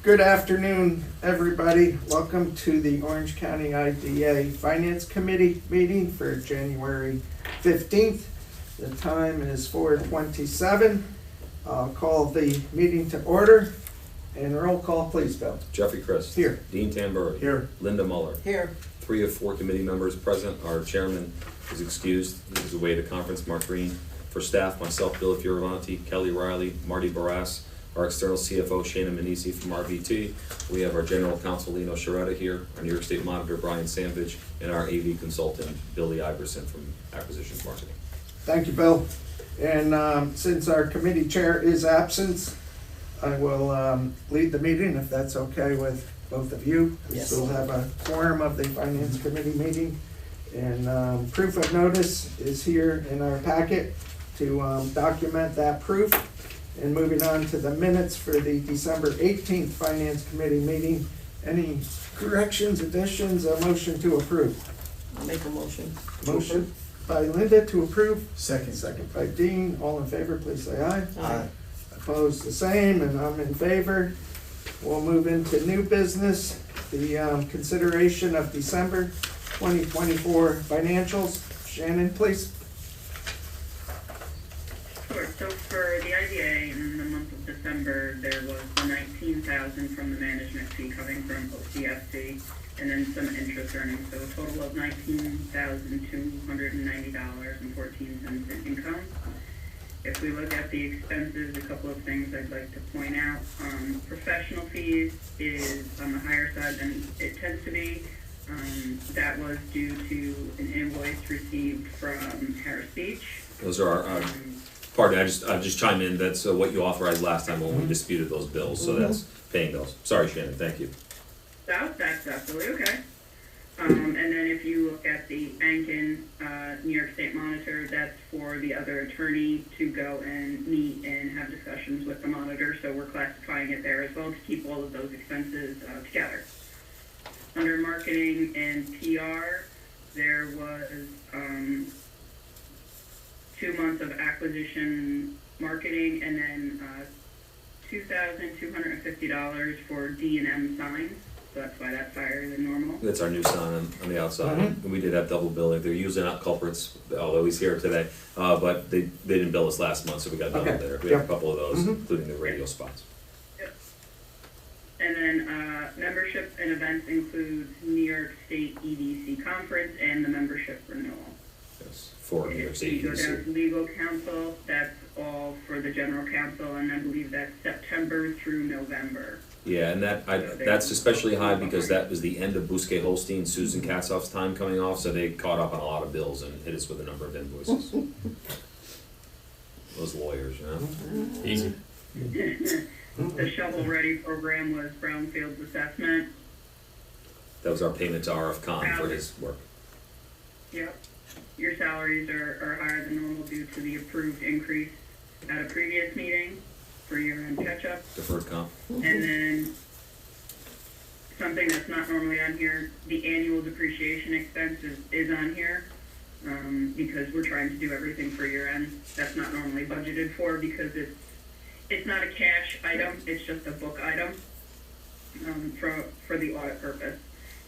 Good afternoon, everybody. Welcome to the Orange County IDA Finance Committee meeting for January 15th. The time is 4:27. I'll call the meeting to order. And roll call, please, Bill. Jeffrey Christ. Here. Dean Tamburri. Here. Linda Muller. Here. 3 of 4 committee members present. Our chairman is excused. He was away at a conference. Mark Green. For staff, myself, Bill Fioravanti, Kelly Riley, Marty Barras, our external CFO, Shannon Manisi from RVT. We have our general counsel, Lino Sharetta here, our New York State monitor, Brian Sandvich, and our AV consultant, Billy Iverson from Acquisitions Marketing. Thank you, Bill. And since our committee chair is absent, I will lead the meeting if that's okay with both of you. Yes. We'll have a quorum of the Finance Committee meeting. And proof of notice is here in our packet to document that proof. And moving on to the minutes for the December 18th Finance Committee meeting. Any corrections, additions, a motion to approve? I'll make a motion. Motion by Linda to approve. Second. Second by Dean. All in favor, please say aye. Aye. Opposed, the same, and I'm in favor. We'll move into new business, the consideration of December 2024 financials. Shannon, please. Sure, so for the IDA in the month of December, there was the $19,000 from the management fee coming from OCIDA, and then some interest earnings, so a total of $19,290.14 in income. If we look at the expenses, a couple of things I'd like to point out. Professional fees is on the higher side than it tends to be. That was due to an invoice received from Harris Beach. Those are our, pardon, I'll just chime in, that's what you authorized last time when we disputed those bills, so that's paying those. Sorry, Shannon, thank you. That's absolutely okay. And then if you look at the Ankin, New York State Monitor, that's for the other attorney to go and meet and have discussions with the monitor, so we're classifying it there as well to keep all of those expenses together. Under marketing and PR, there was 2 months of acquisition marketing and then $2,250 for D&M signs. So that's why that's higher than normal. That's our new sign on the outside. And we did have double billing. They're usually not culprits, although he's here today, but they didn't bill us last month, so we got double Okay. there. We have a couple of those, including the radio spots. Yep. And then membership and events includes New York State EDC conference and the membership renewal. Yes, for New York State If you go down EDC. to legal counsel, that's all for the general counsel, and I believe that's September through November. Yeah, and that's especially high because that was the end of Bousquet Holstein, Susan Katzoff's time coming off, so they caught up on a lot of bills and hit us with a number of invoices. Those lawyers, you know? Easy. The shovel-ready program was Brownfield's assessment. That was our payment to RF Khan for his work. Yep. Your salaries are higher than normal due to the approved increase at a previous meeting for year-end catch-up. Deferred comp. And then something that's not normally on here, the annual depreciation expense is on here because we're trying to do everything for year-end. That's not normally budgeted for because it's not a cash item, it's just a book item for the audit purpose.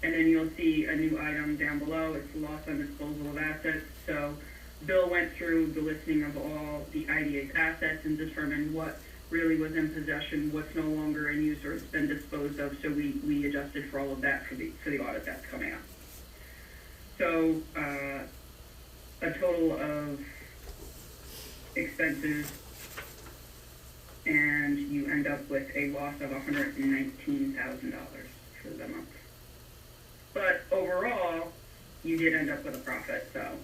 And then you'll see a new item down below, it's loss on disposal of assets. So Bill went through the listing of all the IDA's assets and determined what really was in possession, what's no longer in use or it's been disposed of. So we adjusted for all of that for the audit that's coming up. So a total of expenses, and you end up with a loss of $119,000 for the month. But overall, you did end up with a profit, so.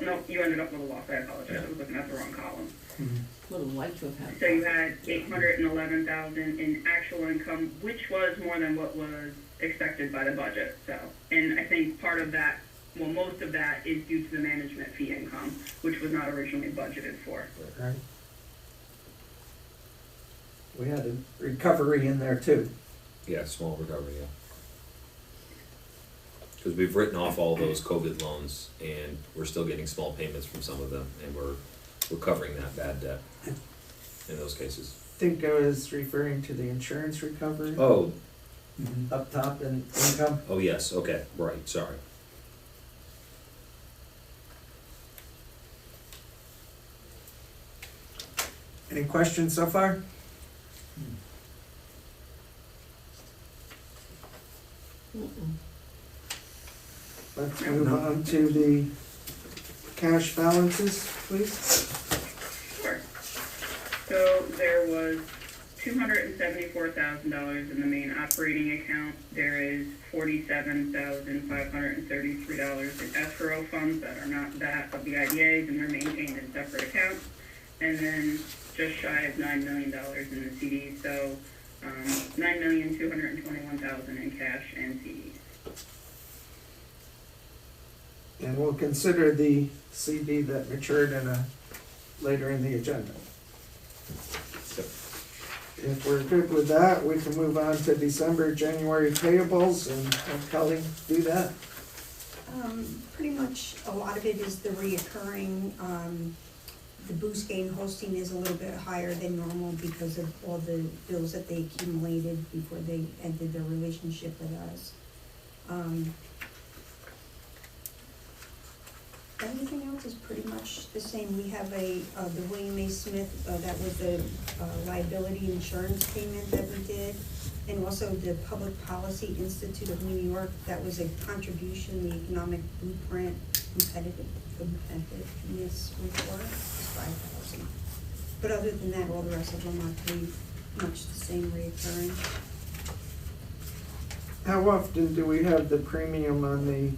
No, you ended up with a loss, I apologize, I was looking at the wrong column. Would have liked to have had. So you had $811,000 in actual income, which was more than what was expected by the budget, so. And I think part of that, well, most of that is due to the management fee income, which was not originally budgeted for. Right. We had a recovery in there too. Yeah, small recovery, yeah. Because we've written off all those COVID loans and we're still getting small payments from some of them and we're covering that bad debt in those cases. think I was referring to the insurance recovery. Oh, Up top in income. oh, yes, okay, right, sorry. Any questions so far? Mm-mm. Let's move on to the cash balances, please. Sure. So there was $274,000 in the main operating account. There is $47,533 in escrow funds that are not that of the IDAs, and they're maintained in separate accounts. And then just shy of $9 million in the CDs, so $9,221,000 in cash and CDs. And we'll consider the CD that matured later in the agenda. If we're good with that, we can move on to December, January payables and have Kelly do that. Pretty much, a lot of it is the reoccurring, the boost gain hosting is a little bit higher than normal because of all the bills that they accumulated before they ended their relationship with us. Everything else is pretty much the same. We have the William A. Smith, that was the liability insurance payment that we did. And also the Public Policy Institute of New York, that was a contribution, the economic blueprint competitiveness report, is $5,000. But other than that, all the rest of them are pretty much the same reoccurring. How often do we have the premium on the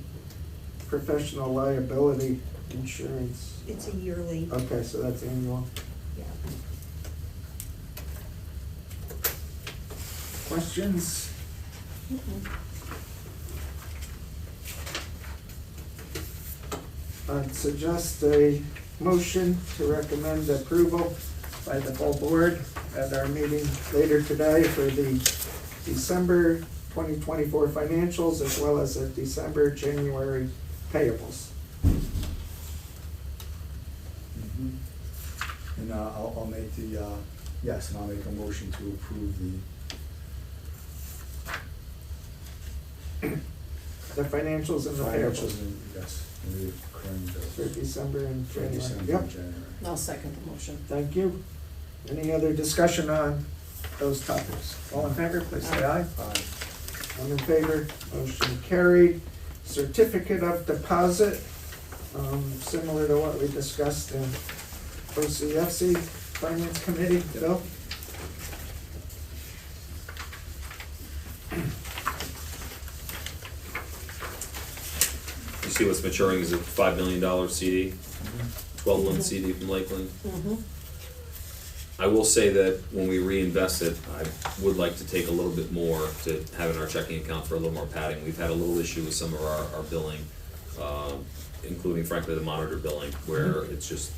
professional liability insurance? It's a yearly, Okay, so that's annual. yeah. Questions? I'd suggest a motion to recommend approval by the full board at our meeting later today for the December 2024 financials as well as the December, January payables. And I'll make yes, and I'll make a motion to approve The financials and the financials payables and, yes, and the recurring for bills. December and For January. December Yep, and January. I'll second the motion. thank you. Any other discussion on those topics? All in favor, please say aye. Aye. I'm in favor, motion carried. Certificate of deposit, similar to what we discussed in OCFC Finance Committee, Bill? You see what's maturing is a $5 million CD, 12-month CD from Lakeland. I will say that when we reinvest it, I would like to take a little bit more to have in our checking account for a little more padding. We've had a little issue with some of our billing, including frankly the monitor billing, where it's just,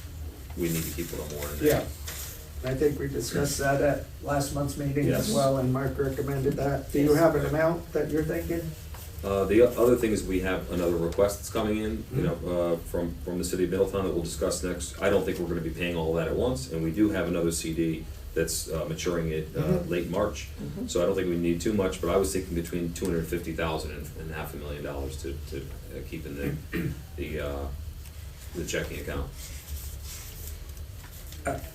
we need to keep a little more in there. Yeah, I think we discussed that at last month's meeting as Yes. well, and Mark recommended that. Do you have an amount that you're thinking? The other thing is we have another request that's coming in, from the city of Middletown that we'll discuss next. I don't think we're gonna be paying all of that at once, and we do have another CD that's maturing late March. So I don't think we need too much, but I was thinking between $250,000 and $500,000 to keep in the checking account.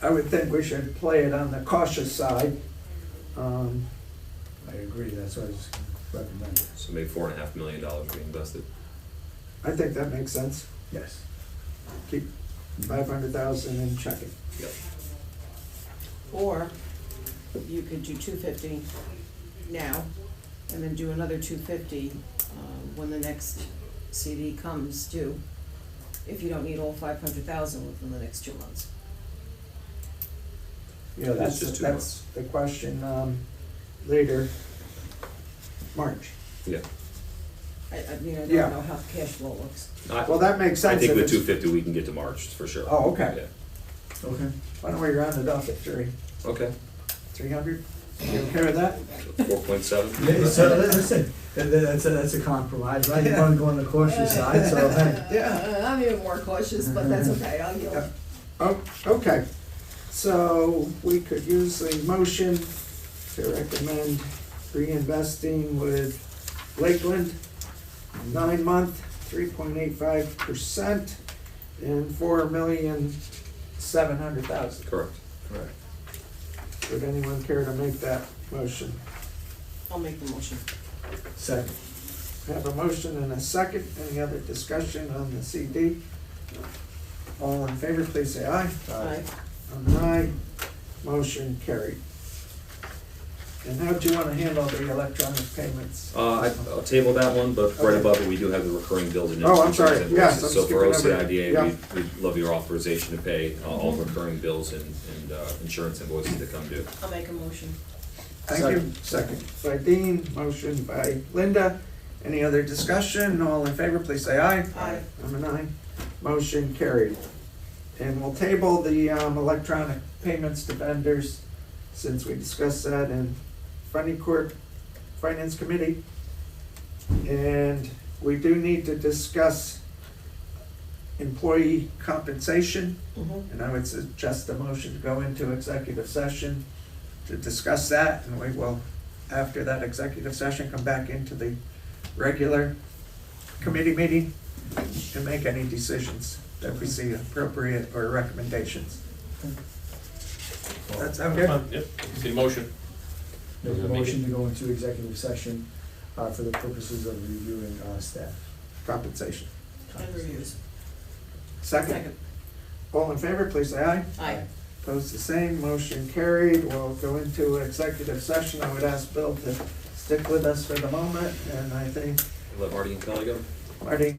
I would think we should play it on the cautious side. I agree, that's what I was recommending. So maybe $4.5 million reinvested. I think that makes sense. Yes. Keep 500,000 in checking. Yep. Or you could do 250 now and then do another 250 when the next CD comes due, if you don't need all 500,000 within the next 2 months. Yeah, It's just 2 that's the question, later, March. Yeah. I don't Yeah. know how the cash flow looks. Well, that makes sense. I think if with it's- 250 we can get to March for sure. Oh, okay. Yeah. Okay. Why don't we round it up at 300? Okay. 300? You okay with that? 4.7. Yeah, so listen, that's a compromise, right? You wanna go on the cautious side, so, hey. Yeah. I'm even more cautious, but that's okay, I'll yield. Oh, okay. So we could use a motion to recommend reinvesting with Lakeland, 9-month, 3.85%, and $4,700,000. Correct. Correct. Would anyone care to make that motion? I'll make the motion. Second. I have a motion and a second. Any other discussion on the CD? All in favor, please say aye. Aye. I'm an aye. Motion carried. And how do you want to handle the electronic payments? I'll table that one, but right Okay. above it, we do have the recurring bills and Oh, I'm invoices. sorry. Yes, I'm So for skipping over it. OCIDA, Yeah. we'd love your authorization to pay all recurring bills and insurance invoices that come due. I'll make a motion. Thank you. Second by Dean, motion by Linda. Any other discussion? All in favor, please say aye. Aye. I'm an aye. Motion carried. And we'll table the electronic payments to vendors since we discussed that in Funding Court Finance Committee. And we do need to discuss employee compensation. Mhm. And I would suggest a motion to go into executive session to discuss that, and we will, after that executive session, come back into the regular committee meeting and make any decisions that we see appropriate or recommendations. That sound good? Yep, the motion. Make a motion to go into executive session for the purposes of reviewing staff. Compensation. And reviews. Second. All in favor, please say aye. Aye. Opposed, the same, motion carried. We'll go into executive session. I would ask Bill to stick with us for the moment, and I think Let Marty and Kelly go. Marty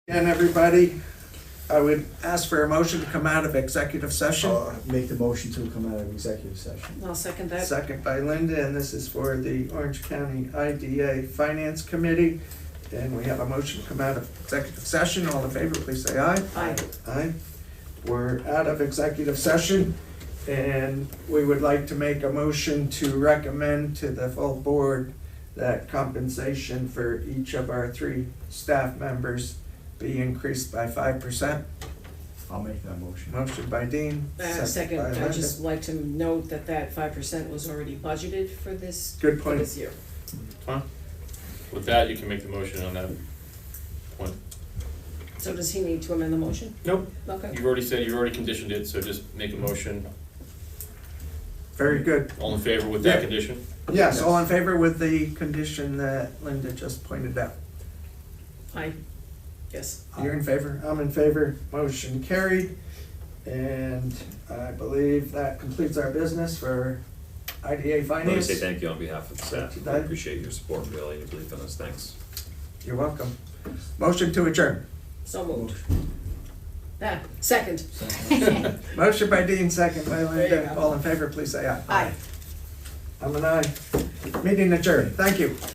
And everybody, I would ask for a motion to come out of executive session. Make the motion to come out of executive session. I'll second that. Second by Linda, and this is for the Orange County IDA Finance Committee. And we have a motion to come out of executive session. All in favor, please say aye. Aye. Aye. We're out of executive session, and we would like to make a motion to recommend to the full board that compensation for each of our 3 staff members be increased by 5%. I'll make that motion. Motion by Dean. Second, by I'd Linda. just like to note that that 5% was already budgeted for this, Good for point. this year. Fine. With that, you can make the motion on that point. So does he need to amend the motion? Nope. Okay. You've already conditioned it, so just make a motion. Very good. All in favor with that Yeah. condition? Yes, all in favor with the condition that Linda just pointed out. Aye. Yes. You're in favor? I'm in favor. Motion carried. And I believe that completes our business for IDA Let me Finance. say thank you on behalf of the staff. Thank I you. appreciate your support, really, and your belief in us. Thanks. You're welcome. Motion to adjourn. So moved. Second. Motion by Dean, second by There you Linda. go. All in favor, please say aye. Aye. I'm an aye. Meeting adjourned. Thank you.